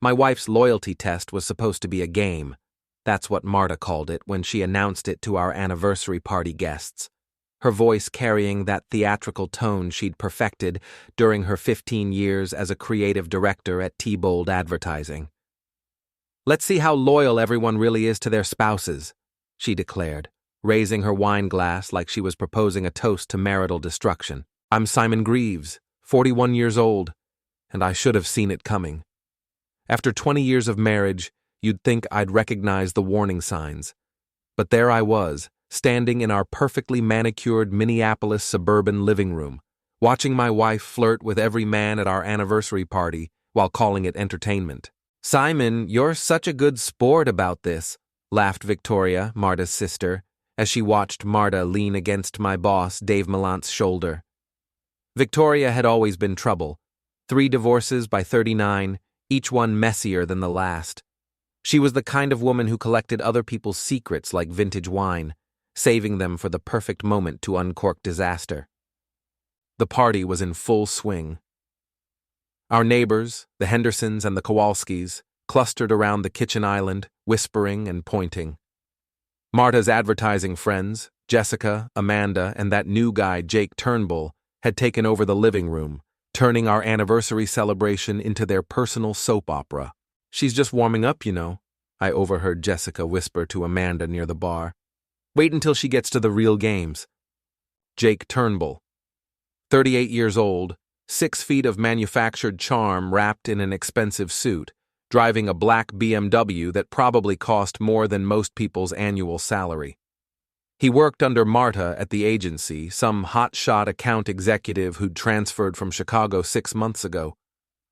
My wife's loyalty test was supposed to be a game. That's what Marta called it when she announced it to our anniversary party guests, her voice carrying that theatrical tone she'd perfected during her 15 years as a creative director at T-Bold Advertising. "Let's see how loyal everyone really is to their spouses," she declared, raising her wine glass like she was proposing a toast to marital destruction. "I'm Simon Greaves, 41 years old, and I should have seen it coming. After 20 years of marriage, you'd think I'd recognize the warning signs. But there I was, standing in our perfectly manicured Minneapolis suburban living room, watching my wife flirt with every man at our anniversary party while calling it entertainment. "Simon, you're such a good sport about this," laughed Victoria, Marta's sister, as she watched Marta lean against my boss, Dave Mallant's shoulder. Victoria had always been trouble. 3 divorces by 39, each one messier than the last. She was the kind of woman who collected other people's secrets like vintage wine, saving them for the perfect moment to uncork disaster. The party was in full swing. Our neighbors, the Hendersons and the Kowalskis, clustered around the kitchen island, whispering and pointing. Marta's advertising friends, Jessica, Amanda, and that new guy, Jake Turnbull, had taken over the living room, turning our anniversary celebration into their personal soap opera. "She's just warming up, you know," I overheard Jessica whisper to Amanda near the bar. "Wait until she gets to the real games." Jake Turnbull, 38 years old, 6 feet of manufactured charm wrapped in an expensive suit, driving a black BMW that probably cost more than most people's annual salary. He worked under Marta at the agency, some hotshot account executive who'd transferred from Chicago 6 months ago.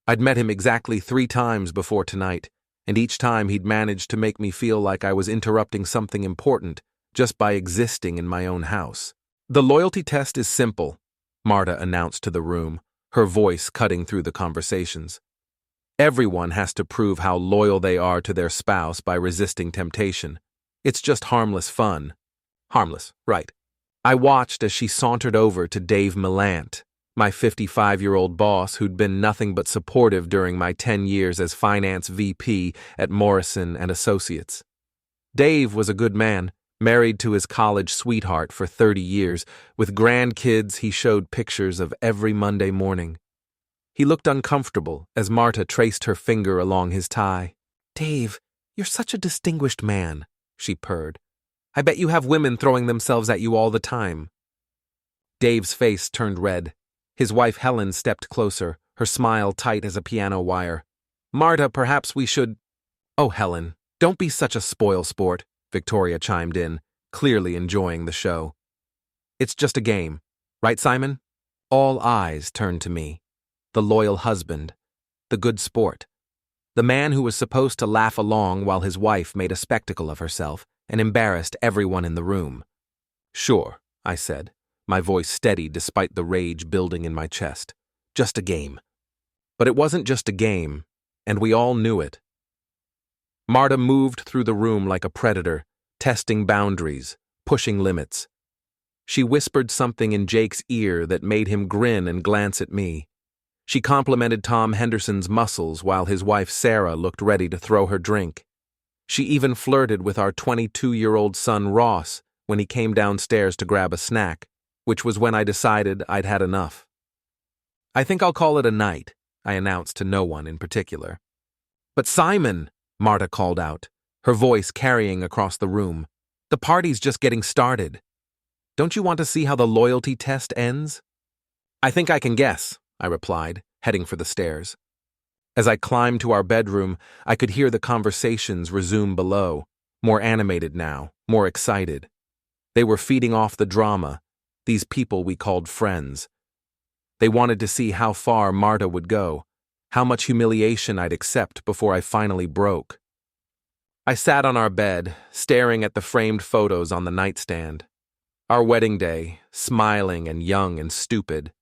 I'd met him exactly 3 times before tonight, and each time he'd managed to make me feel like I was interrupting something important just by existing in my own house. "The loyalty test is simple," Marta announced to the room, her voice cutting through the conversations. "Everyone has to prove how loyal they are to their spouse by resisting temptation. It's just harmless fun." Harmless, right. I watched as she sauntered over to Dave Mallant, my 55-year-old boss who'd been nothing but supportive during my 10 years as finance VP at Morrison & Associates. Dave was a good man, married to his college sweetheart for 30 years, with grandkids he showed pictures of every Monday morning. He looked uncomfortable as Marta traced her finger along his tie. "Dave, you're such a distinguished man," she purred. "I bet you have women throwing themselves at you all the time." Dave's face turned red. His wife Helen stepped closer, her smile tight as a piano wire. "Marta, perhaps we should—" "Oh, Helen, don't be such a spoil sport," Victoria chimed in, clearly enjoying the show. "It's just a game. Right, Simon?" All eyes turned to me. The loyal husband. The good sport. The man who was supposed to laugh along while his wife made a spectacle of herself and embarrassed everyone in the room. "Sure," I said, my voice steady despite the rage building in my chest. "Just a game." But it wasn't just a game, and we all knew it. Marta moved through the room like a predator, testing boundaries, pushing limits. She whispered something in Jake's ear that made him grin and glance at me. She complimented Tom Henderson's muscles while his wife Sarah looked ready to throw her drink. She even flirted with our 22-year-old son Ross when he came downstairs to grab a snack, which was when I decided I'd had enough. "I think I'll call it a night," I announced to no one in particular. "But Simon," Marta called out, her voice carrying across the room, "the party's just getting started. Don't you want to see how the loyalty test ends?" "I think I can guess," I replied, heading for the stairs. As I climbed to our bedroom, I could hear the conversations resume below, more animated now, more excited. They were feeding off the drama, these people we called friends. They wanted to see how far Marta would go, how much humiliation I'd accept before I finally broke. I sat on our bed, staring at the framed photos on the nightstand. Our wedding day, smiling and young and stupid.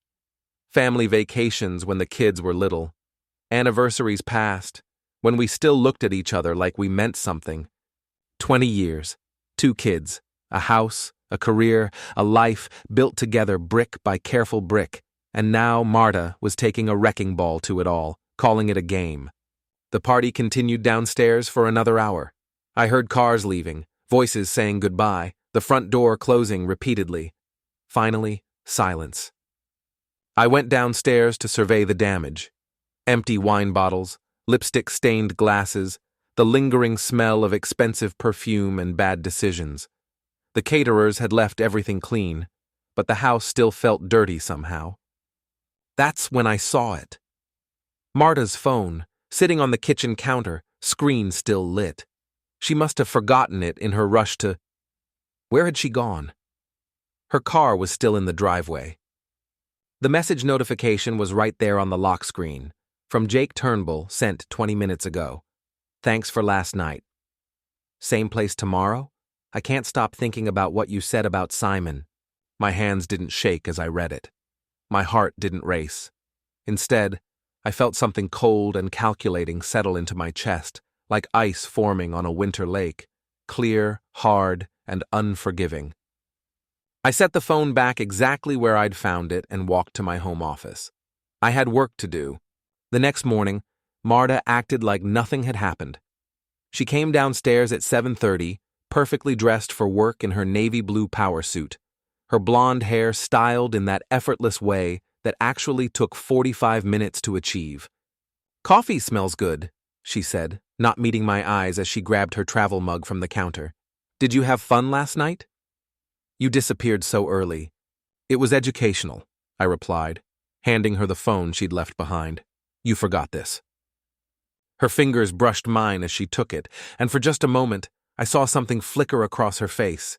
Family vacations when the kids were little. Anniversaries past, when we still looked at each other like we meant something. 20 years, 2 kids, a house, a career, a life built together brick by careful brick, and now Marta was taking a wrecking ball to it all, calling it a game. The party continued downstairs for another hour. I heard cars leaving, voices saying goodbye, the front door closing repeatedly. Finally, silence. I went downstairs to survey the damage. Empty wine bottles, lipstick-stained glasses, the lingering smell of expensive perfume and bad decisions. The caterers had left everything clean, but the house still felt dirty somehow. That's when I saw it. Marta's phone, sitting on the kitchen counter, screen still lit. She must have forgotten it in her rush to... Where had she gone? Her car was still in the driveway. The message notification was right there on the lock screen, from Jake Turnbull, sent 20 minutes ago. Thanks for last night. Same place tomorrow? I can't stop thinking about what you said about Simon. My hands didn't shake as I read it. My heart didn't race. Instead, I felt something cold and calculating settle into my chest, like ice forming on a winter lake, clear, hard, and unforgiving. I set the phone back exactly where I'd found it and walked to my home office. I had work to do. The next morning, Marta acted like nothing had happened. She came downstairs at 7:30, perfectly dressed for work in her navy blue power suit, her blonde hair styled in that effortless way that actually took 45 minutes to achieve. "Coffee smells good," she said, not meeting my eyes as she grabbed her travel mug from the counter. "Did you have fun last night?" "You disappeared so early." "It was educational," I replied, handing her the phone she'd left behind. "You forgot this." Her fingers brushed mine as she took it, and for just a moment, I saw something flicker across her face.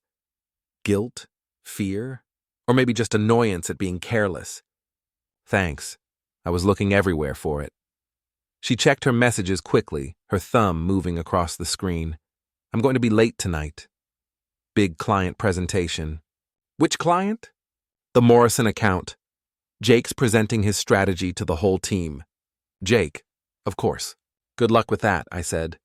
Guilt? Fear? Or maybe just annoyance at being careless. "Thanks. I was looking everywhere for it." She checked her messages quickly, her thumb moving across the screen. "I'm going to be late tonight." Big client presentation. "Which client?" "The Morrison account. Jake's presenting his strategy to the whole team." "Jake, of course. Good luck with that," I said.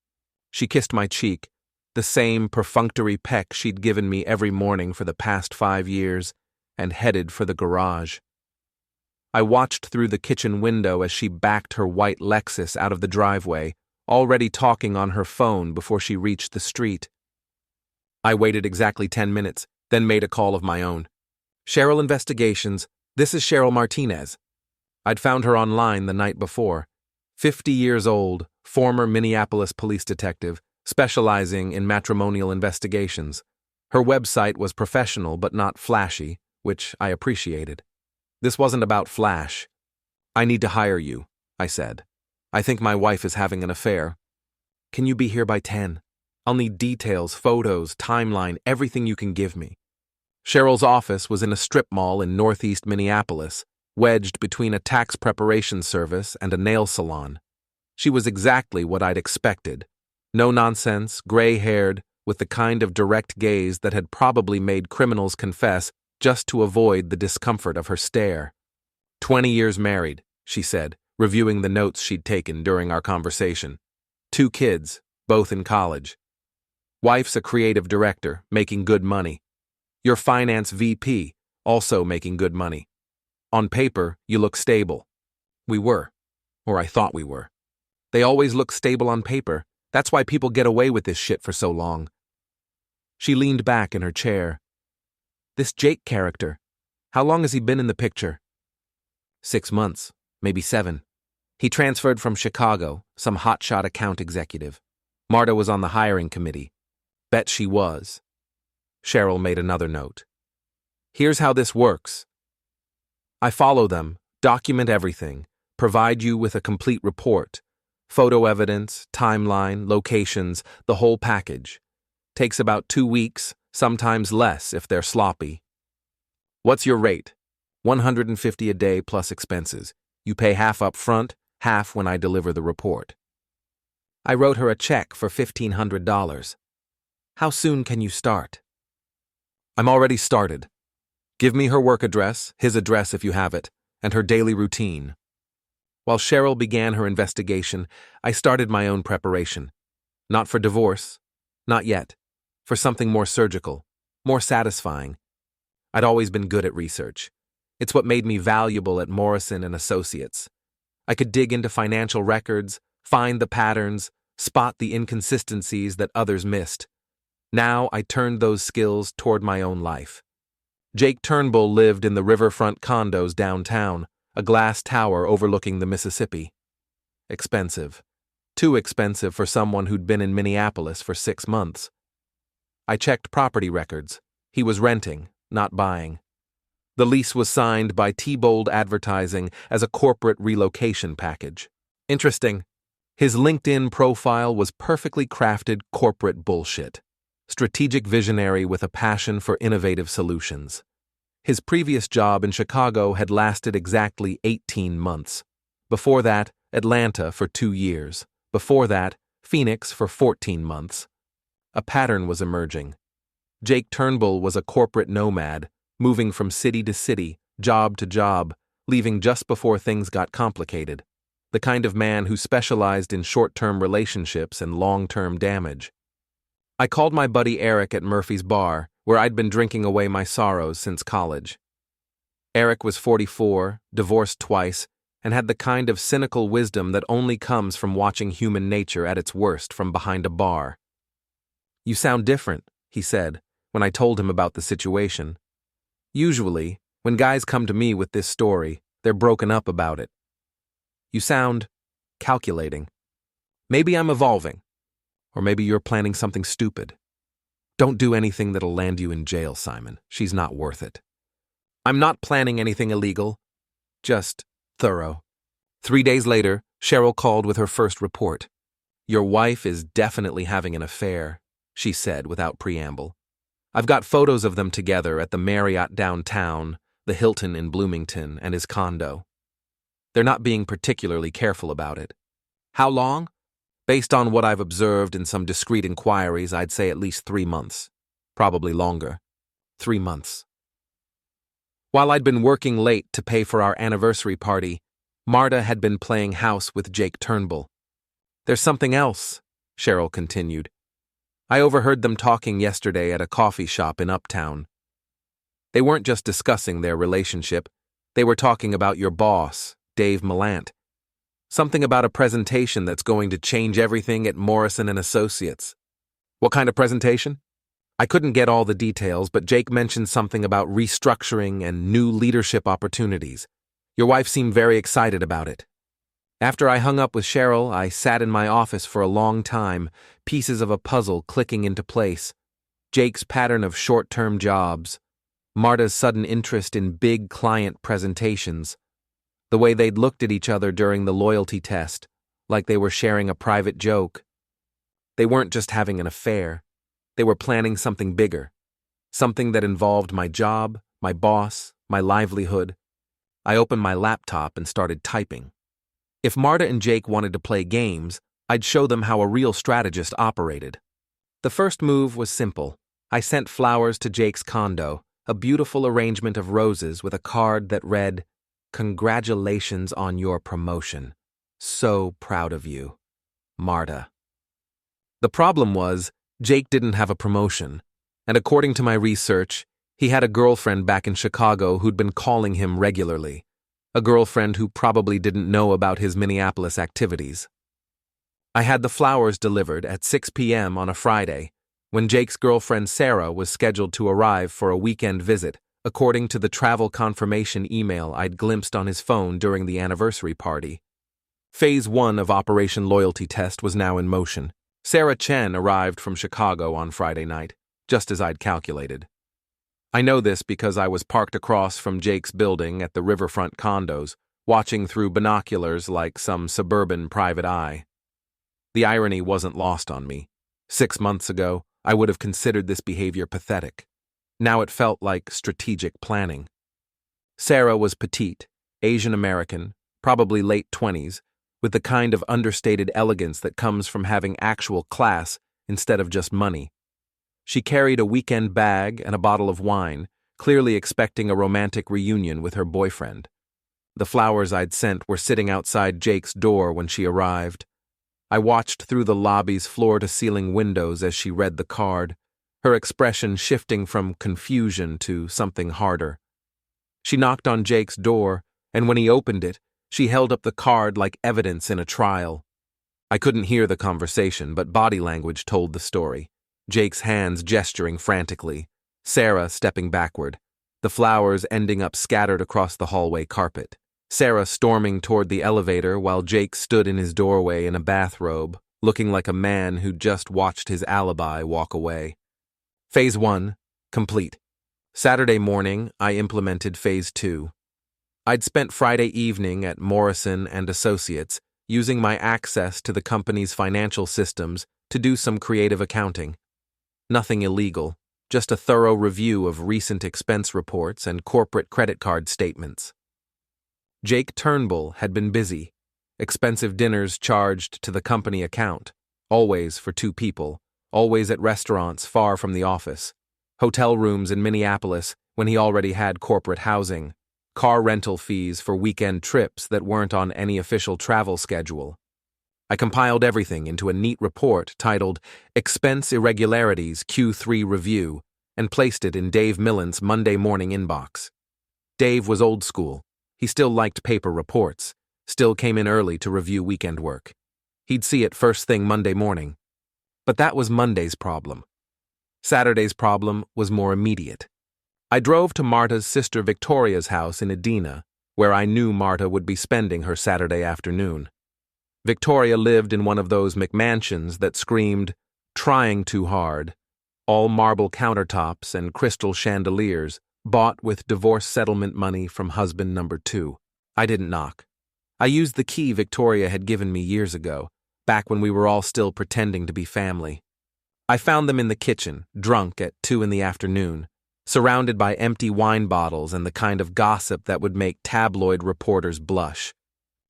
She kissed my cheek, the same perfunctory peck she'd given me every morning for the past 5 years, and headed for the garage. I watched through the kitchen window as she backed her white Lexus out of the driveway, already talking on her phone before she reached the street. I waited exactly 10 minutes, then made a call of my own. "Cheryl Investigations, this is Cheryl Martinez." I'd found her online the night before. 50 years old, former Minneapolis police detective, specializing in matrimonial investigations. Her website was professional but not flashy, which I appreciated. This wasn't about flash. "I need to hire you," I said. "I think my wife is having an affair. Can you be here by 10? I'll need details, photos, timeline, everything you can give me." Cheryl's office was in a strip mall in northeast Minneapolis, wedged between a tax preparation service and a nail salon. She was exactly what I'd expected. No nonsense, gray-haired, with the kind of direct gaze that had probably made criminals confess just to avoid the discomfort of her stare. 20 years married, she said, reviewing the notes she'd taken during our conversation. 2 kids, both in college. Wife's a creative director, making good money. Your finance VP, also making good money. On paper, you look stable. We were, or I thought we were. They always look stable on paper. That's why people get away with this shit for so long. She leaned back in her chair. "This Jake character, how long has he been in the picture?" 6 months, maybe 7. He transferred from Chicago, some hotshot account executive. Marta was on the hiring committee. Bet she was. Cheryl made another note. "Here's how this works. I follow them, document everything, provide you with a complete report. Photo evidence, timeline, locations, the whole package. Takes about 2 weeks, sometimes less if they're sloppy. What's your rate? $150 a day plus expenses. You pay half up front, half when I deliver the report." I wrote her a check for $1,500. "How soon can you start?" "I'm already started. Give me her work address, his address if you have it, and her daily routine." While Cheryl began her investigation, I started my own preparation. Not for divorce, not yet. For something more surgical, more satisfying. I'd always been good at research. It's what made me valuable at Morrison and Associates. I could dig into financial records, find the patterns, spot the inconsistencies that others missed. Now I turned those skills toward my own life. Jake Turnbull lived in the riverfront condos downtown, a glass tower overlooking the Mississippi. Expensive. Too expensive for someone who'd been in Minneapolis for 6 months. I checked property records. He was renting, not buying. The lease was signed by T-Bold Advertising as a corporate relocation package. Interesting. His LinkedIn profile was perfectly crafted corporate bullshit. Strategic visionary with a passion for innovative solutions. His previous job in Chicago had lasted exactly 18 months. Before that, Atlanta for 2 years. Before that, Phoenix for 14 months. A pattern was emerging. Jake Turnbull was a corporate nomad, moving from city to city, job to job, leaving just before things got complicated. The kind of man who specialized in short-term relationships and long-term damage. I called my buddy Eric at Murphy's bar, where I'd been drinking away my sorrows since college. Eric was 44, divorced twice, and had the kind of cynical wisdom that only comes from watching human nature at its worst from behind a bar. "You sound different," he said, when I told him about the situation. "Usually, when guys come to me with this story, they're broken up about it. You sound calculating. Maybe I'm evolving. Or maybe you're planning something stupid. Don't do anything that'll land you in jail, Simon. She's not worth it." "I'm not planning anything illegal. Just thorough." 3 days later, Cheryl called with her first report. "Your wife is definitely having an affair," she said without preamble. "I've got photos of them together at the Marriott downtown, the Hilton in Bloomington, and his condo. They're not being particularly careful about it." "How long?" "Based on what I've observed in some discreet inquiries, I'd say at least 3 months. Probably longer. 3 months. While I'd been working late to pay for our anniversary party, Marta had been playing house with Jake Turnbull. "There's something else," Cheryl continued. "I overheard them talking yesterday at a coffee shop in Uptown. They weren't just discussing their relationship, they were talking about your boss, Dave Millant. Something about a presentation that's going to change everything at Morrison & Associates." "What kind of presentation?" "I couldn't get all the details, but Jake mentioned something about restructuring and new leadership opportunities. Your wife seemed very excited about it." After I hung up with Cheryl, I sat in my office for a long time, pieces of a puzzle clicking into place. Jake's pattern of short-term jobs, Marta's sudden interest in big client presentations, the way they'd looked at each other during the loyalty test, like they were sharing a private joke. They weren't just having an affair. They were planning something bigger, something that involved my job, my boss, my livelihood. I opened my laptop and started typing. If Marta and Jake wanted to play games, I'd show them how a real strategist operated. The first move was simple. I sent flowers to Jake's condo, a beautiful arrangement of roses with a card that read, "Congratulations on your promotion. So proud of you, Marta." The problem was, Jake didn't have a promotion, and according to my research, he had a girlfriend back in Chicago who'd been calling him regularly, a girlfriend who probably didn't know about his Minneapolis activities. I had the flowers delivered at 6 p.m. on a Friday, when Jake's girlfriend Sarah was scheduled to arrive for a weekend visit, according to the travel confirmation email I'd glimpsed on his phone during the anniversary party. Phase 1 of Operation Loyalty Test was now in motion. Sarah Chen arrived from Chicago on Friday night, just as I'd calculated. I know this because I was parked across from Jake's building at the riverfront condos, watching through binoculars like some suburban private eye. The irony wasn't lost on me. 6 months ago, I would have considered this behavior pathetic. Now it felt like strategic planning. Sarah was petite, Asian American, probably late 20s, with the kind of understated elegance that comes from having actual class instead of just money. She carried a weekend bag and a bottle of wine, clearly expecting a romantic reunion with her boyfriend. The flowers I'd sent were sitting outside Jake's door when she arrived. I watched through the lobby's floor-to-ceiling windows as she read the card, her expression shifting from confusion to something harder. She knocked on Jake's door, and when he opened it, she held up the card like evidence in a trial. I couldn't hear the conversation, but body language told the story. Jake's hands gesturing frantically, Sarah stepping backward, the flowers ending up scattered across the hallway carpet. Sarah storming toward the elevator while Jake stood in his doorway in a bathrobe, looking like a man who'd just watched his alibi walk away. Phase 1, complete. Saturday morning, I implemented Phase 2. I'd spent Friday evening at Morrison and Associates, using my access to the company's financial systems to do some creative accounting. Nothing illegal, just a thorough review of recent expense reports and corporate credit card statements. Jake Turnbull had been busy. Expensive dinners charged to the company account, always for 2 people, always at restaurants far from the office, hotel rooms in Minneapolis when he already had corporate housing, car rental fees for weekend trips that weren't on any official travel schedule. I compiled everything into a neat report titled Expense Irregularities Q3 Review and placed it in Dave Millen's Monday morning inbox. Dave was old school. He still liked paper reports, still came in early to review weekend work. He'd see it first thing Monday morning. But that was Monday's problem. Saturday's problem was more immediate. I drove to Marta's sister Victoria's house in Edina, where I knew Marta would be spending her Saturday afternoon. Victoria lived in one of those McMansions that screamed, "Trying too hard," all marble countertops and crystal chandeliers, bought with divorce settlement money from husband number 2. I didn't knock. I used the key Victoria had given me years ago, back when we were all still pretending to be family. I found them in the kitchen, drunk at 2 in the afternoon, surrounded by empty wine bottles and the kind of gossip that would make tabloid reporters blush.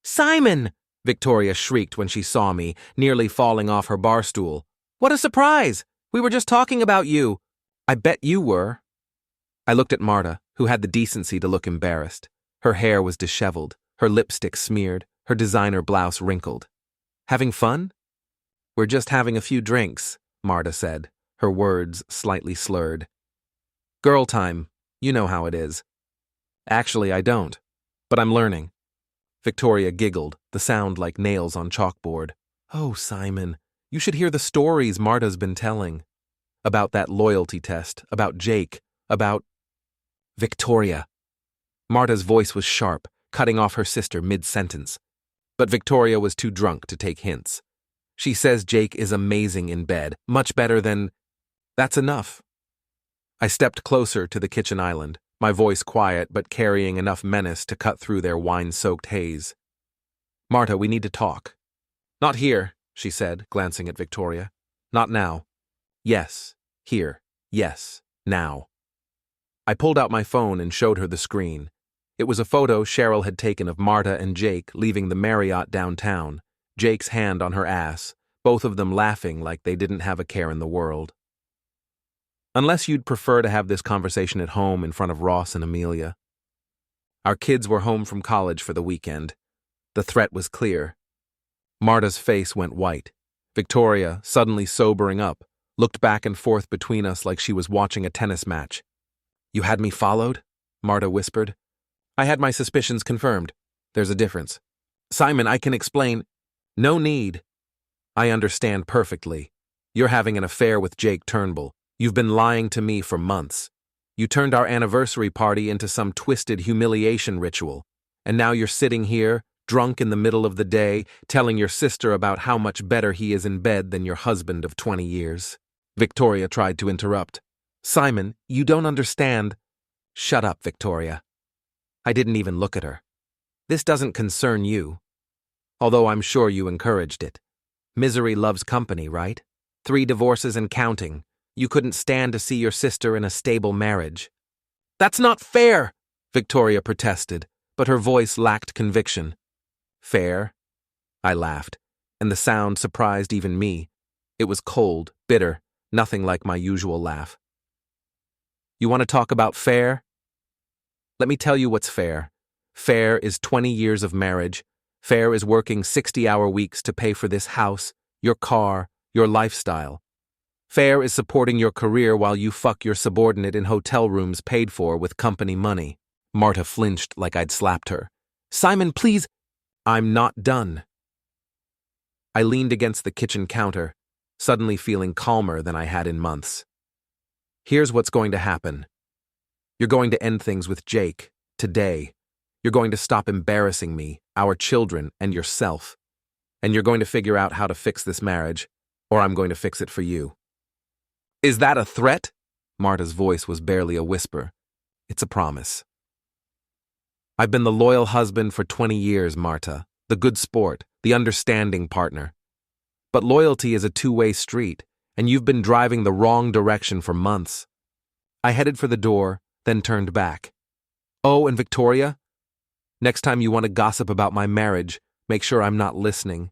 "Simon!" Victoria shrieked when she saw me, nearly falling off her bar stool. "What a surprise! We were just talking about you." "I bet you were." I looked at Marta, who had the decency to look embarrassed. Her hair was disheveled, her lipstick smeared, her designer blouse wrinkled. "Having fun?" "We're just having a few drinks," Marta said, her words slightly slurred. "Girl time, you know how it is." "Actually, I don't, but I'm learning." Victoria giggled, the sound like nails on chalkboard. "Oh, Simon, you should hear the stories Marta's been telling. About that loyalty test, about Jake, about—" "Victoria." Marta's voice was sharp, cutting off her sister mid-sentence. But Victoria was too drunk to take hints. "She says Jake is amazing in bed, much better than—" "That's enough." I stepped closer to the kitchen island, my voice quiet but carrying enough menace to cut through their wine-soaked haze. "Marta, we need to talk." "Not here," she said, glancing at Victoria. "Not now." "Yes, here. Yes, now." I pulled out my phone and showed her the screen. It was a photo Cheryl had taken of Marta and Jake leaving the Marriott downtown, Jake's hand on her ass, both of them laughing like they didn't have a care in the world. "Unless you'd prefer to have this conversation at home in front of Ross and Amelia." Our kids were home from college for the weekend. The threat was clear. Marta's face went white. Victoria, suddenly sobering up, looked back and forth between us like she was watching a tennis match. "You had me followed?" Marta whispered. "I had my suspicions confirmed. There's a difference." "Simon, I can explain." "No need." "I understand perfectly. You're having an affair with Jake Turnbull. You've been lying to me for months. You turned our anniversary party into some twisted humiliation ritual, and now you're sitting here, drunk in the middle of the day, telling your sister about how much better he is in bed than your husband of 20 years. Victoria tried to interrupt. "Simon, you don't understand." "Shut up, Victoria." I didn't even look at her. "This doesn't concern you. Although I'm sure you encouraged it. Misery loves company, right? 3 divorces and counting. You couldn't stand to see your sister in a stable marriage." "That's not fair," Victoria protested, but her voice lacked conviction. "Fair?" I laughed, and the sound surprised even me. It was cold, bitter, nothing like my usual laugh. "You want to talk about fair? Let me tell you what's fair. Fair is 20 years of marriage. Fair is working 60-hour weeks to pay for this house, your car, your lifestyle. Fair is supporting your career while you fuck your subordinate in hotel rooms paid for with company money." Marta flinched like I'd slapped her. "Simon, please." "I'm not done." I leaned against the kitchen counter, suddenly feeling calmer than I had in months. Here's what's going to happen. You're going to end things with Jake, today. You're going to stop embarrassing me, our children, and yourself. And you're going to figure out how to fix this marriage, or I'm going to fix it for you. Is that a threat? Marta's voice was barely a whisper. It's a promise. I've been the loyal husband for 20 years, Marta, the good sport, the understanding partner. But loyalty is a two-way street, and you've been driving the wrong direction for months. I headed for the door, then turned back. Oh, and Victoria? Next time you want to gossip about my marriage, make sure I'm not listening.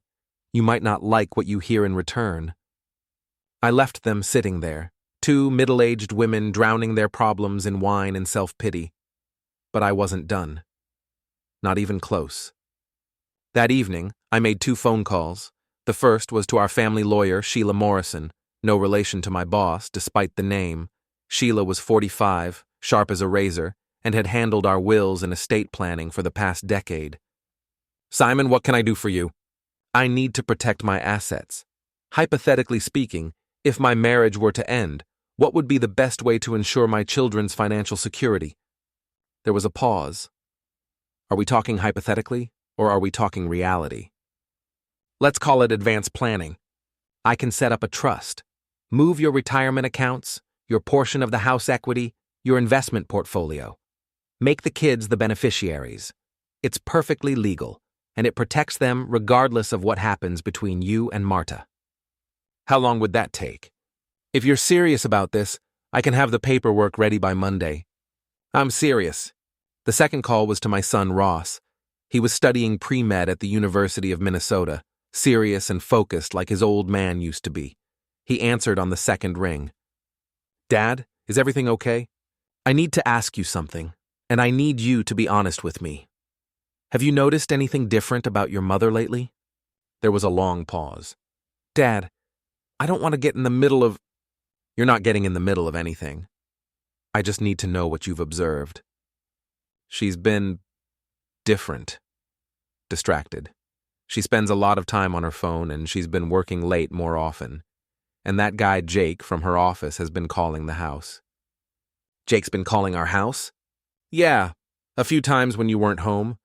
You might not like what you hear in return. I left them sitting there, two middle-aged women drowning their problems in wine and self-pity. But I wasn't done. Not even close. That evening, I made 2 phone calls. The first was to our family lawyer, Sheila Morrison, no relation to my boss, despite the name. Sheila was 45, sharp as a razor, and had handled our wills and estate planning for the past decade. Simon, what can I do for you? I need to protect my assets. Hypothetically speaking, if my marriage were to end, what would be the best way to ensure my children's financial security? There was a pause. Are we talking hypothetically, or are we talking reality? Let's call it advanced planning. I can set up a trust. Move your retirement accounts, your portion of the house equity, your investment portfolio. Make the kids the beneficiaries. It's perfectly legal, and it protects them regardless of what happens between you and Marta. How long would that take? If you're serious about this, I can have the paperwork ready by Monday. I'm serious. The second call was to my son Ross. He was studying pre-med at the University of Minnesota, serious and focused like his old man used to be. He answered on the second ring. Dad, is everything okay? I need to ask you something, and I need you to be honest with me. Have you noticed anything different about your mother lately? There was a long pause. Dad, I don't want to get in the middle of... You're not getting in the middle of anything. I just need to know what you've observed. She's been... different. Distracted. She spends a lot of time on her phone, and she's been working late more often. And that guy Jake from her office has been calling the house. Jake's been calling our house? Yeah, a few times when you weren't home.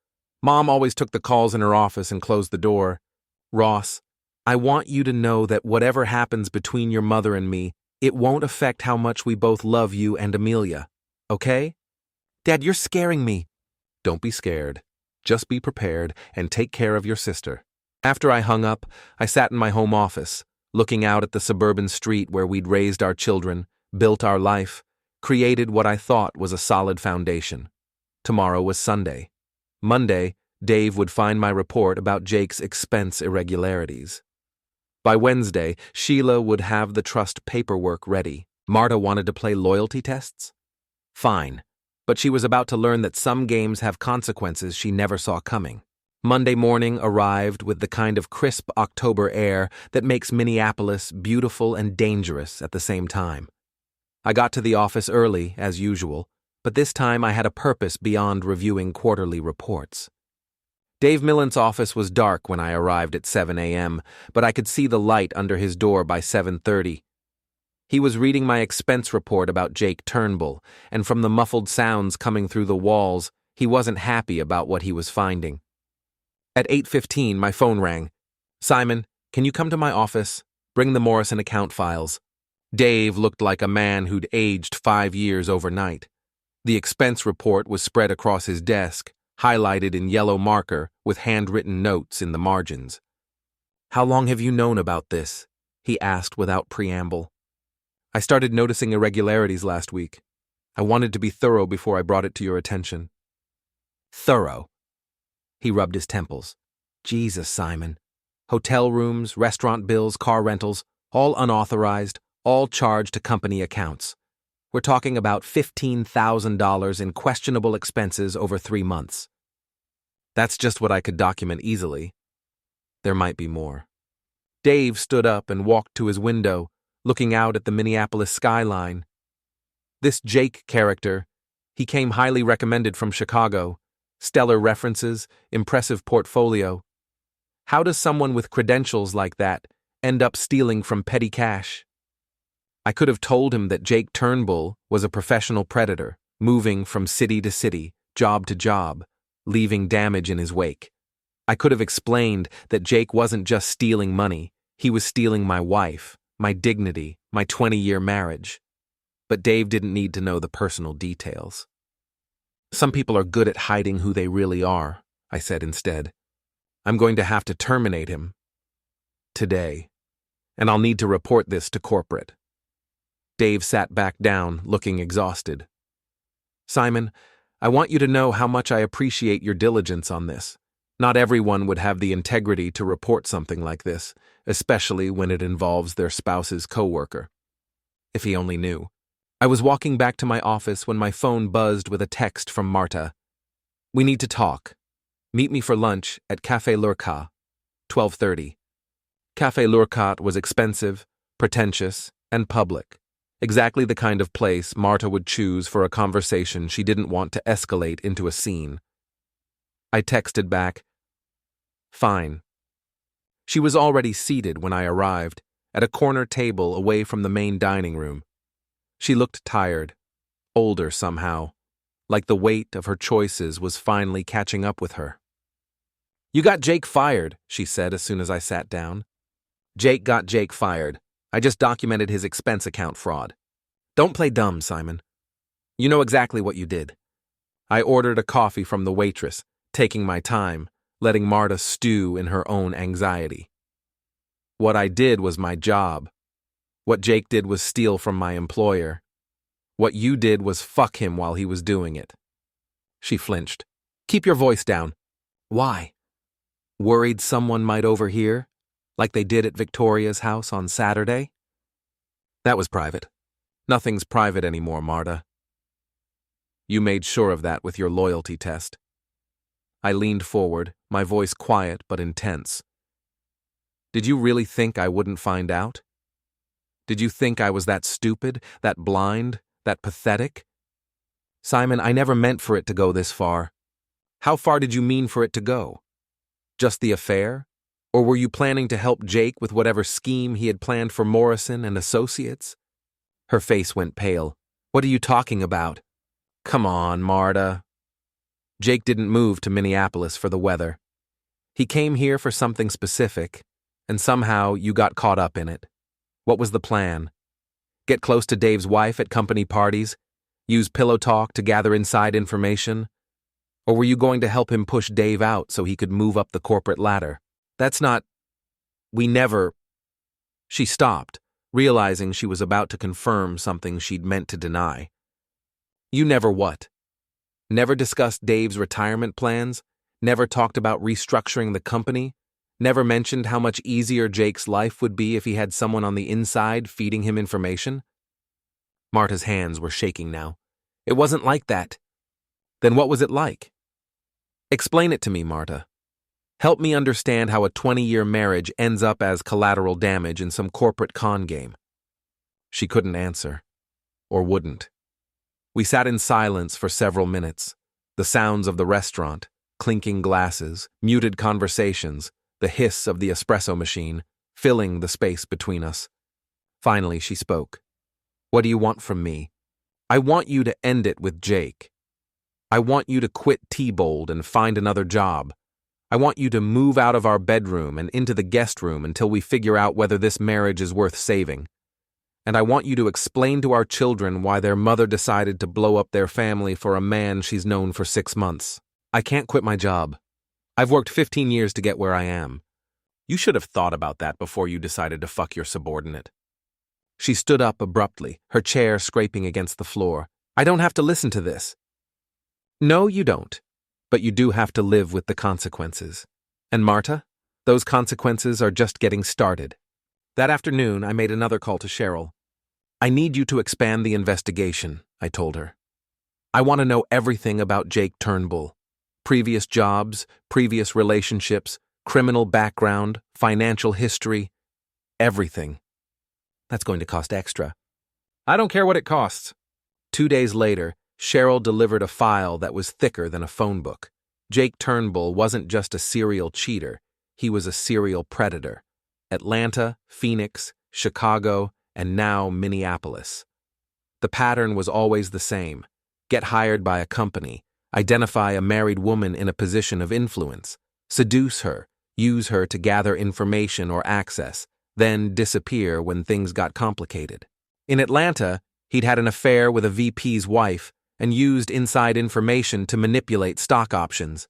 Mom always took the calls in her office and closed the door. Ross, I want you to know that whatever happens between your mother and me, it won't affect how much we both love you and Amelia, okay? Dad, you're scaring me. Don't be scared. Just be prepared and take care of your sister. After I hung up, I sat in my home office, looking out at the suburban street where we'd raised our children, built our life, created what I thought was a solid foundation. Tomorrow was Sunday. Monday, Dave would find my report about Jake's expense irregularities. By Wednesday, Sheila would have the trust paperwork ready. Marta wanted to play loyalty tests? Fine. But she was about to learn that some games have consequences she never saw coming. Monday morning arrived with the kind of crisp October air that makes Minneapolis beautiful and dangerous at the same time. I got to the office early, as usual, but this time I had a purpose beyond reviewing quarterly reports. Dave Millant's office was dark when I arrived at 7 a.m., but I could see the light under his door by 7:30. He was reading my expense report about Jake Turnbull, and from the muffled sounds coming through the walls, he wasn't happy about what he was finding. At 8:15, my phone rang. Simon, can you come to my office? Bring the Morrison account files. Dave looked like a man who'd aged 5 years overnight. The expense report was spread across his desk, highlighted in yellow marker with handwritten notes in the margins. How long have you known about this? He asked without preamble. I started noticing irregularities last week. I wanted to be thorough before I brought it to your attention. Thorough? He rubbed his temples. Jesus, Simon. Hotel rooms, restaurant bills, car rentals, all unauthorized, all charged to company accounts. We're talking about $15,000 in questionable expenses over 3 months. That's just what I could document easily. There might be more. Dave stood up and walked to his window, looking out at the Minneapolis skyline. This Jake character, he came highly recommended from Chicago. Stellar references, impressive portfolio. How does someone with credentials like that end up stealing from petty cash? I could have told him that Jake Turnbull was a professional predator, moving from city to city, job to job, leaving damage in his wake. I could have explained that Jake wasn't just stealing money, he was stealing my wife, my dignity, my 20-year marriage. But Dave didn't need to know the personal details. Some people are good at hiding who they really are, I said instead. I'm going to have to terminate him. Today. And I'll need to report this to corporate. Dave sat back down, looking exhausted. Simon, I want you to know how much I appreciate your diligence on this. Not everyone would have the integrity to report something like this, especially when it involves their spouse's coworker. If he only knew. I was walking back to my office when my phone buzzed with a text from Marta. We need to talk. Meet me for lunch at Café Lurkat, 12:30. Café Lurkat was expensive, pretentious, and public. Exactly the kind of place Marta would choose for a conversation she didn't want to escalate into a scene. I texted back, fine. She was already seated when I arrived, at a corner table away from the main dining room. She looked tired, older somehow, like the weight of her choices was finally catching up with her. You got Jake fired, she said as soon as I sat down. Jake got Jake fired. I just documented his expense account fraud. Don't play dumb, Simon. You know exactly what you did. I ordered a coffee from the waitress, taking my time, letting Marta stew in her own anxiety. What I did was my job. What Jake did was steal from my employer. What you did was fuck him while he was doing it. She flinched. Keep your voice down. Why? Worried someone might overhear? Like they did at Victoria's house on Saturday? That was private. Nothing's private anymore, Marta. You made sure of that with your loyalty test. I leaned forward, my voice quiet but intense. Did you really think I wouldn't find out? Did you think I was that stupid, that blind, that pathetic? Simon, I never meant for it to go this far. How far did you mean for it to go? Just the affair? Or were you planning to help Jake with whatever scheme he had planned for Morrison and Associates? Her face went pale. What are you talking about? Come on, Marta. Jake didn't move to Minneapolis for the weather. He came here for something specific, and somehow you got caught up in it. What was the plan? Get close to Dave's wife at company parties? Use pillow talk to gather inside information? Or were you going to help him push Dave out so he could move up the corporate ladder? That's not... We never... She stopped, realizing she was about to confirm something she'd meant to deny. You never what? Never discussed Dave's retirement plans? Never talked about restructuring the company? Never mentioned how much easier Jake's life would be if he had someone on the inside feeding him information? Marta's hands were shaking now. It wasn't like that. Then what was it like? Explain it to me, Marta. Help me understand how a 20-year marriage ends up as collateral damage in some corporate con game. She couldn't answer. Or wouldn't. We sat in silence for several minutes. The sounds of the restaurant, clinking glasses, muted conversations, the hiss of the espresso machine, filling the space between us. Finally, she spoke. What do you want from me? I want you to end it with Jake. I want you to quit T-Bold and find another job. I want you to move out of our bedroom and into the guest room until we figure out whether this marriage is worth saving. And I want you to explain to our children why their mother decided to blow up their family for a man she's known for 6 months. I can't quit my job. I've worked 15 years to get where I am. You should have thought about that before you decided to fuck your subordinate. She stood up abruptly, her chair scraping against the floor. I don't have to listen to this. No, you don't. But you do have to live with the consequences. And Marta, those consequences are just getting started. That afternoon, I made another call to Cheryl. I need you to expand the investigation, I told her. I want to know everything about Jake Turnbull. Previous jobs, previous relationships, criminal background, financial history, everything. That's going to cost extra. I don't care what it costs. 2 days later, Cheryl delivered a file that was thicker than a phone book. Jake Turnbull wasn't just a serial cheater. he was a serial predator. Atlanta, Phoenix, Chicago, and now Minneapolis. The pattern was always the same. Get hired by a company, identify a married woman in a position of influence, seduce her, use her to gather information or access, then disappear when things got complicated. In Atlanta, he'd had an affair with a VP's wife and used inside information to manipulate stock options.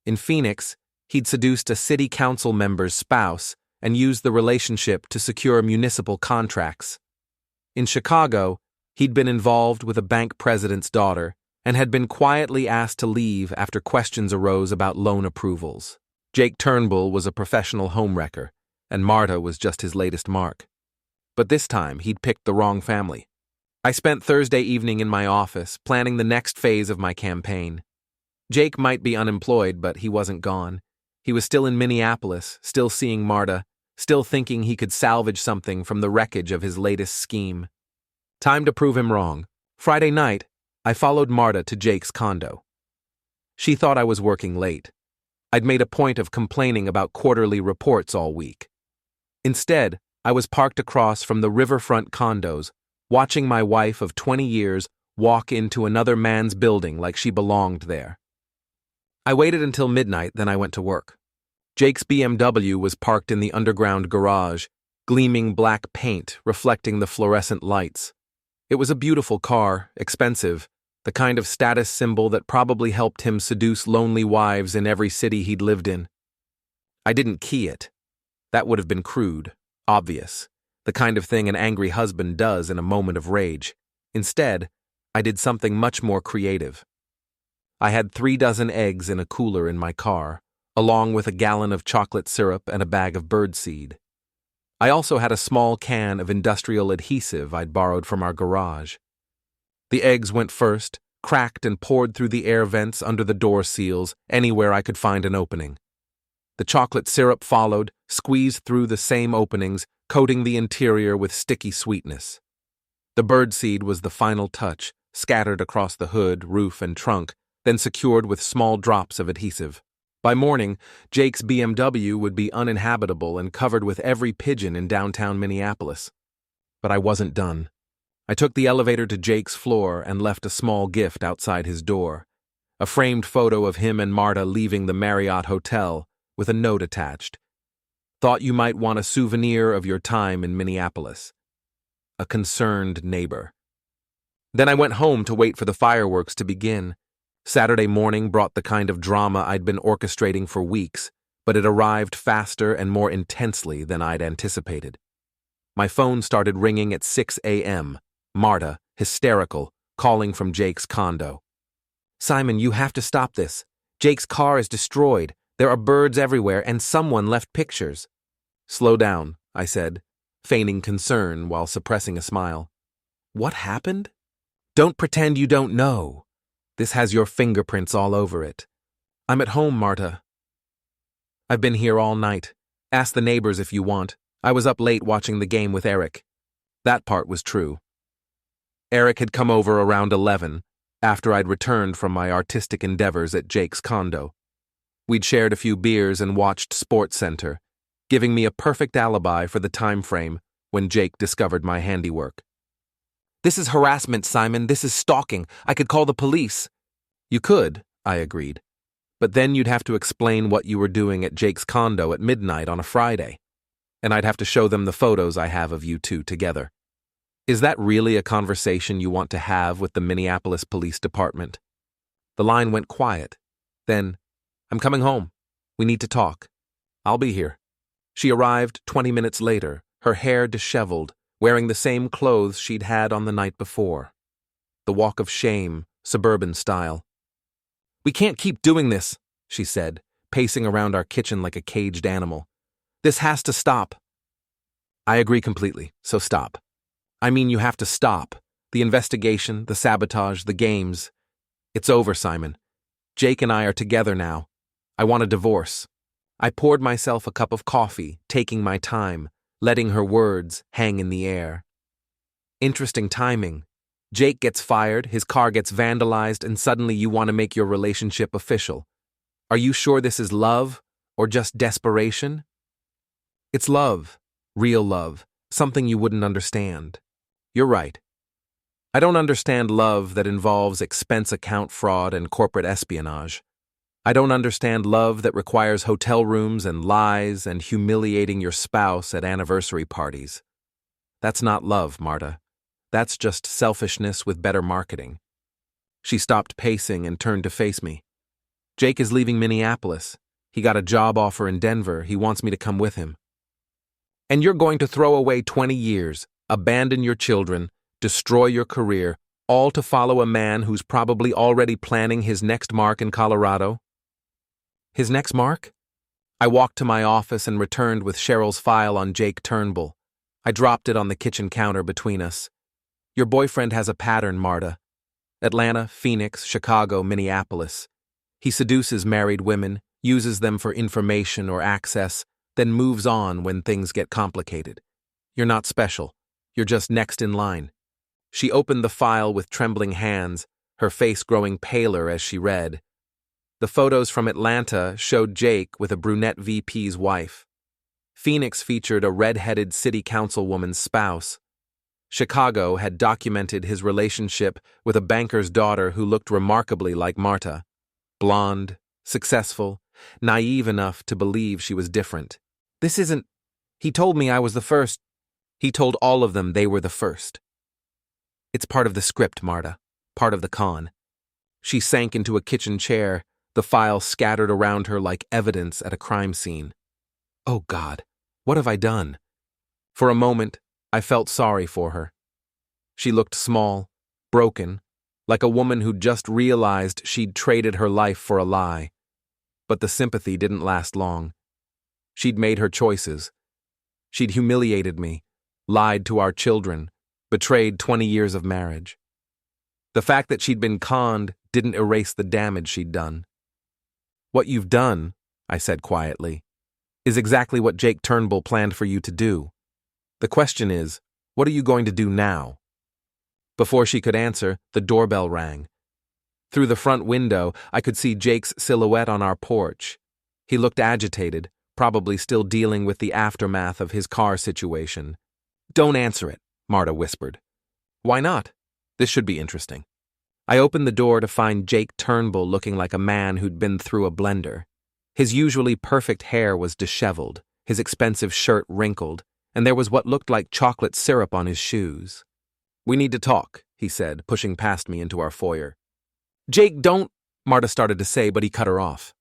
In Phoenix, he'd seduced a city council member's spouse and used the relationship to secure municipal contracts. In Chicago, he'd been involved with a bank president's daughter and had been quietly asked to leave after questions arose about loan approvals. Jake Turnbull was a professional homewrecker, and Marta was just his latest mark. But this time, he'd picked the wrong family. I spent Thursday evening in my office, planning the next phase of my campaign. Jake might be unemployed, but he wasn't gone. He was still in Minneapolis, still seeing Marta, still thinking he could salvage something from the wreckage of his latest scheme. Time to prove him wrong. Friday night, I followed Marta to Jake's condo. She thought I was working late. I'd made a point of complaining about quarterly reports all week. Instead, I was parked across from the riverfront condos, watching my wife of 20 years walk into another man's building like she belonged there. I waited until midnight, then I went to work. Jake's BMW was parked in the underground garage, gleaming black paint reflecting the fluorescent lights. It was a beautiful car, expensive, the kind of status symbol that probably helped him seduce lonely wives in every city he'd lived in. I didn't key it. That would have been crude, obvious, the kind of thing an angry husband does in a moment of rage. Instead, I did something much more creative. I had 36 eggs in a cooler in my car, along with a gallon of chocolate syrup and a bag of birdseed. I also had a small can of industrial adhesive I'd borrowed from our garage. The eggs went first, cracked and poured through the air vents under the door seals, anywhere I could find an opening. The chocolate syrup followed, squeezed through the same openings, coating the interior with sticky sweetness. The birdseed was the final touch, scattered across the hood, roof, and trunk, then secured with small drops of adhesive. By morning, Jake's BMW would be uninhabitable and covered with every pigeon in downtown Minneapolis. But I wasn't done. I took the elevator to Jake's floor and left a small gift outside his door, a framed photo of him and Marta leaving the Marriott Hotel with a note attached. Thought you might want a souvenir of your time in Minneapolis. A concerned neighbor. Then I went home to wait for the fireworks to begin. Saturday morning brought the kind of drama I'd been orchestrating for weeks, but it arrived faster and more intensely than I'd anticipated. My phone started ringing at 6 a.m., Marta, hysterical, calling from Jake's condo. "Simon, you have to stop this. Jake's car is destroyed. There are birds everywhere, and someone left pictures." "Slow down," I said, feigning concern while suppressing a smile. "What happened?" "Don't pretend you don't know. This has your fingerprints all over it." "I'm at home, Marta." "I've been here all night. Ask the neighbors if you want. I was up late watching the game with Eric." That part was true. Eric had come over around 11, after I'd returned from my artistic endeavors at Jake's condo. We'd shared a few beers and watched SportsCenter, giving me a perfect alibi for the time frame when Jake discovered my handiwork. "This is harassment, Simon. This is stalking. I could call the police." "You could," I agreed. "But then you'd have to explain what you were doing at Jake's condo at midnight on a Friday. And I'd have to show them the photos I have of you two together. Is that really a conversation you want to have with the Minneapolis Police Department?" The line went quiet. Then, "I'm coming home. We need to talk. I'll be here." She arrived 20 minutes later, her hair disheveled, wearing the same clothes she'd had on the night before. The walk of shame, suburban style. "We can't keep doing this," she said, pacing around our kitchen like a caged animal. "This has to stop." "I agree completely, so stop. I mean, you have to stop. The investigation, the sabotage, the games. It's over, Simon. Jake and I are together now. I want a divorce." I poured myself a cup of coffee, taking my time, letting her words hang in the air. Interesting timing. Jake gets fired, his car gets vandalized, and suddenly you want to make your relationship official. Are you sure this is love, Or just desperation? It's love, real love, something you wouldn't understand. You're right. I don't understand love that involves expense account fraud and corporate espionage. I don't understand love that requires hotel rooms and lies and humiliating your spouse at anniversary parties. That's not love, Marta. That's just selfishness with better marketing. She stopped pacing and turned to face me. Jake is leaving Minneapolis. He got a job offer in Denver. He wants me to come with him. And you're going to throw away 20 years, abandon your children, destroy your career, all to follow a man who's probably already planning his next mark in Colorado? His next mark? I walked to my office and returned with Cheryl's file on Jake Turnbull. I dropped it on the kitchen counter between us. Your boyfriend has a pattern, Marta. Atlanta, Phoenix, Chicago, Minneapolis. He seduces married women, uses them for information or access, then moves on when things get complicated. You're not special. You're just next in line. She opened the file with trembling hands, her face growing paler as she read. The photos from Atlanta showed Jake with a brunette VP's wife. Phoenix featured a red-headed city councilwoman's spouse. Chicago had documented his relationship with a banker's daughter who looked remarkably like Marta. Blonde, successful, naive enough to believe she was different. This isn't... He told me I was the first. He told all of them they were the first. It's part of the script, Marta. Part of the con. She sank into a kitchen chair, the file scattered around her like evidence at a crime scene. Oh God, what have I done? For a moment, I felt sorry for her. She looked small, broken, like a woman who'd just realized she'd traded her life for a lie. But the sympathy didn't last long. She'd made her choices. She'd humiliated me, lied to our children, betrayed 20 years of marriage. The fact that she'd been conned didn't erase the damage she'd done. What you've done, I said quietly, is exactly what Jake Turnbull planned for you to do. The question is, what are you going to do now? Before she could answer, the doorbell rang. Through the front window, I could see Jake's silhouette on our porch. He looked agitated, probably still dealing with the aftermath of his car situation. Don't answer it, Marta whispered. Why not? This should be interesting. I opened the door to find Jake Turnbull looking like a man who'd been through a blender. His usually perfect hair was disheveled, his expensive shirt wrinkled, and there was what looked like chocolate syrup on his shoes. We need to talk, he said, pushing past me into our foyer. Jake, don't, Marta started to say, but he cut her off.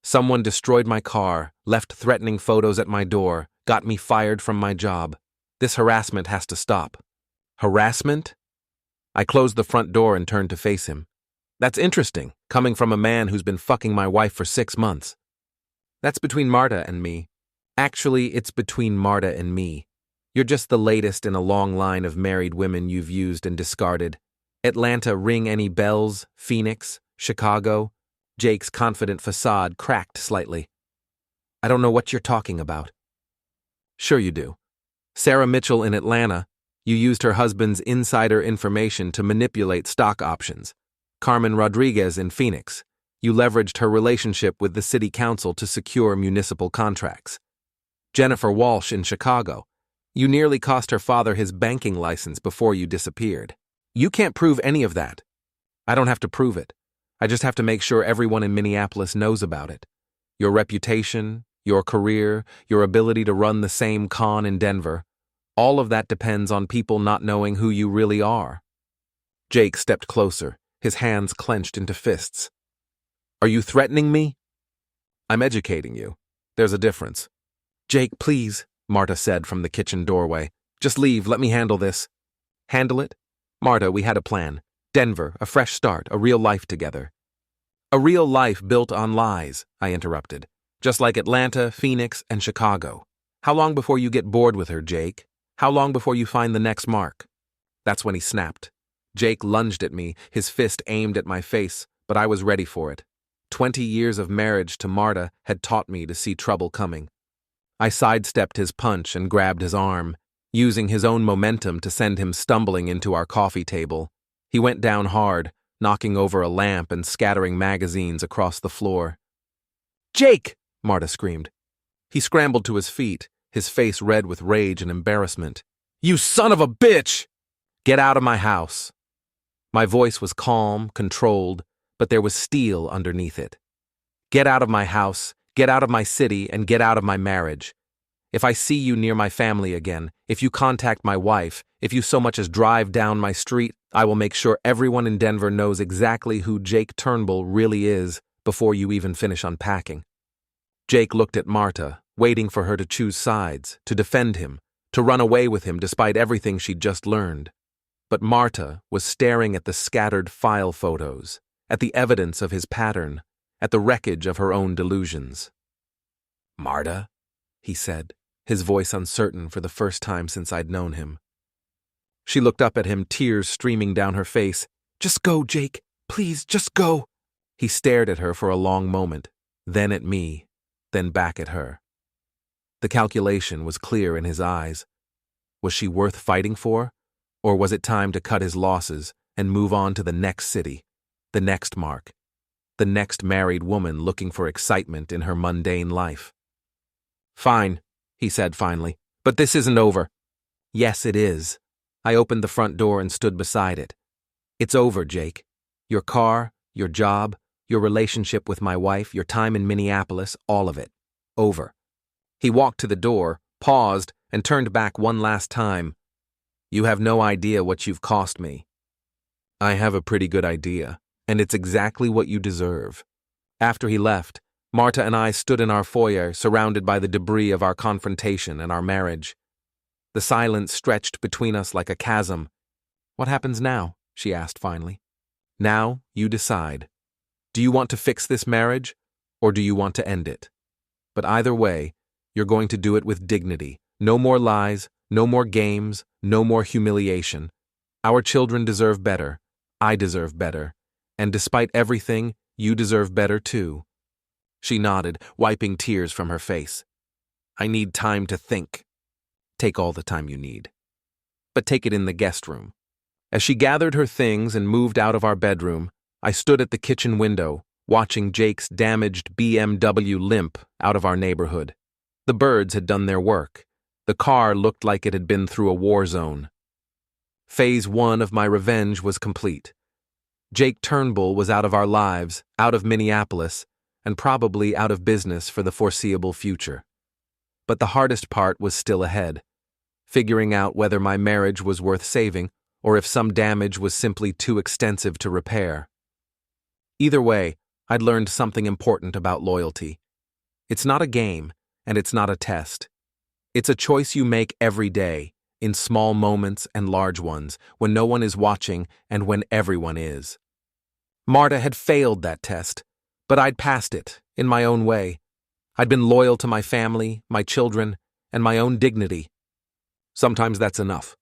Someone destroyed my car, left threatening photos at my door, got me fired from my job. This harassment has to stop. Harassment? I closed the front door and turned to face him. That's interesting, coming from a man who's been fucking my wife for 6 months. That's between Marta and me. Actually, it's between Marta and me. You're just the latest in a long line of married women you've used and discarded. Atlanta ring any bells? Phoenix? Chicago? Jake's confident facade cracked slightly. I don't know what you're talking about. Sure you do. Sarah Mitchell in Atlanta, you used her husband's insider information to manipulate stock options. Carmen Rodriguez in Phoenix, you leveraged her relationship with the city council to secure municipal contracts. Jennifer Walsh in Chicago, you nearly cost her father his banking license before you disappeared. You can't prove any of that. I don't have to prove it. I just have to make sure everyone in Minneapolis knows about it. Your reputation, your career, your ability to run the same con in Denver, all of that depends on people not knowing who you really are. Jake stepped closer, his hands clenched into fists. Are you threatening me? I'm educating you. There's a difference. Jake, please, Marta said from the kitchen doorway. Just leave, let me handle this. Handle it? Marta, we had a plan. Denver, a fresh start, a real life together. A real life built on lies, I interrupted. Just like Atlanta, Phoenix, and Chicago. How long before you get bored with her, Jake? How long before you find the next mark? That's when he snapped. Jake lunged at me, his fist aimed at my face, but I was ready for it. 20 years of marriage to Marta had taught me to see trouble coming. I sidestepped his punch and grabbed his arm, using his own momentum to send him stumbling into our coffee table. He went down hard, knocking over a lamp and scattering magazines across the floor. Jake! Marta screamed. He scrambled to his feet, his face red with rage and embarrassment. "You son of a bitch! Get out of my house!" My voice was calm, controlled, but there was steel underneath it. "Get out of my house, get out of my city, and get out of my marriage. If I see you near my family again, if you contact my wife, if you so much as drive down my street, I will make sure everyone in Denver knows exactly who Jake Turnbull really is before you even finish unpacking." Jake looked at Marta, waiting for her to choose sides, to defend him, to run away with him despite everything she'd just learned. But Marta was staring at the scattered file photos, at the evidence of his pattern, at the wreckage of her own delusions. "Marta?" he said, his voice uncertain for the first time since I'd known him. She looked up at him, tears streaming down her face. "Just go, Jake. Please, just go." He stared at her for a long moment, then at me, then back at her. The calculation was clear in his eyes. Was she worth fighting for? Or was it time to cut his losses and move on to the next city, the next Mark, the next married woman looking for excitement in her mundane life? "Fine," he said finally, "but this isn't over." "Yes, it is." I opened the front door and stood beside it. "It's over, Jake. Your car, your job, your relationship with my wife, your time in Minneapolis, all of it. Over." He walked to the door, paused, and turned back one last time. "You have no idea what you've cost me." "I have a pretty good idea, and it's exactly what you deserve." After he left, Marta and I stood in our foyer, surrounded by the debris of our confrontation and our marriage. The silence stretched between us like a chasm. "What happens now?" she asked finally. "Now you decide. Do you want to fix this marriage, or do you want to end it? But either way, you're going to do it with dignity. No more lies, no more games, no more humiliation. Our children deserve better. I deserve better. And despite everything, you deserve better too." She nodded, wiping tears from her face. "I need time to think." "Take all the time you need. But take it in the guest room." As she gathered her things and moved out of our bedroom, I stood at the kitchen window, watching Jake's damaged BMW limp out of our neighborhood. The birds had done their work. The car looked like it had been through a war zone. Phase 1 of my revenge was complete. Jake Turnbull was out of our lives, out of Minneapolis, and probably out of business for the foreseeable future. But the hardest part was still ahead, figuring out whether my marriage was worth saving or if some damage was simply too extensive to repair. Either way, I'd learned something important about loyalty. It's not a game, and it's not a test. It's a choice you make every day, in small moments and large ones, when no one is watching and when everyone is. Marta had failed that test, but I'd passed it, in my own way. I'd been loyal to my family, my children, and my own dignity. Sometimes that's enough.